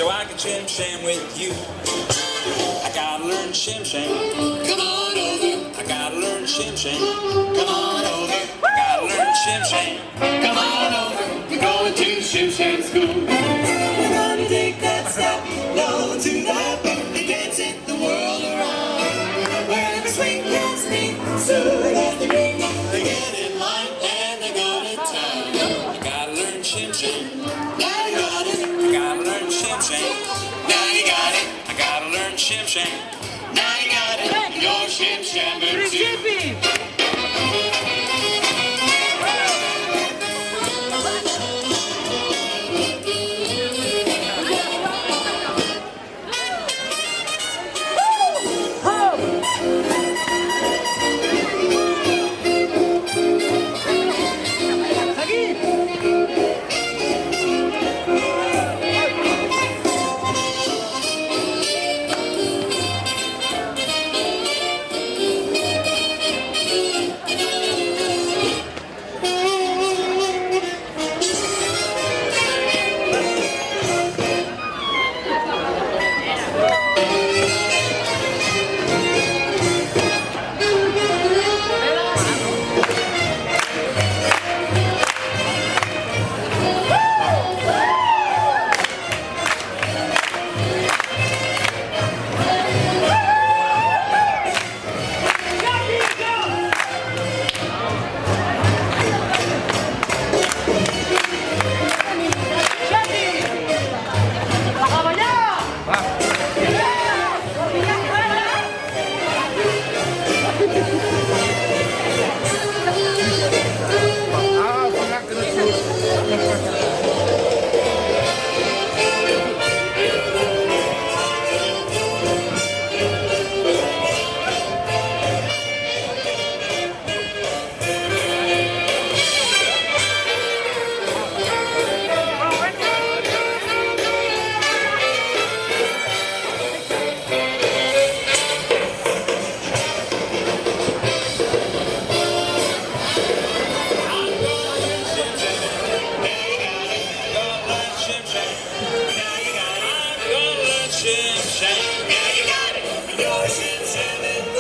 so I can Shim Sham with you. I gotta learn Shim Sham. Come on over. I gotta learn Shim Sham. Come on over. I gotta learn Shim Sham. Come on over. We're going to Shim Sham school. We're gonna take that step, low to that beat, and dance it the world around. Where the swing gets me, so that's the ring. They get in line and they go to town. I gotta learn Shim Sham. Now you got it. I gotta learn Shim Sham. Now you got it. I gotta learn Shim Sham. Now you got it. You're Shim Shammer too. Shim Sham, yeah, you got it. You're Shim Shamming.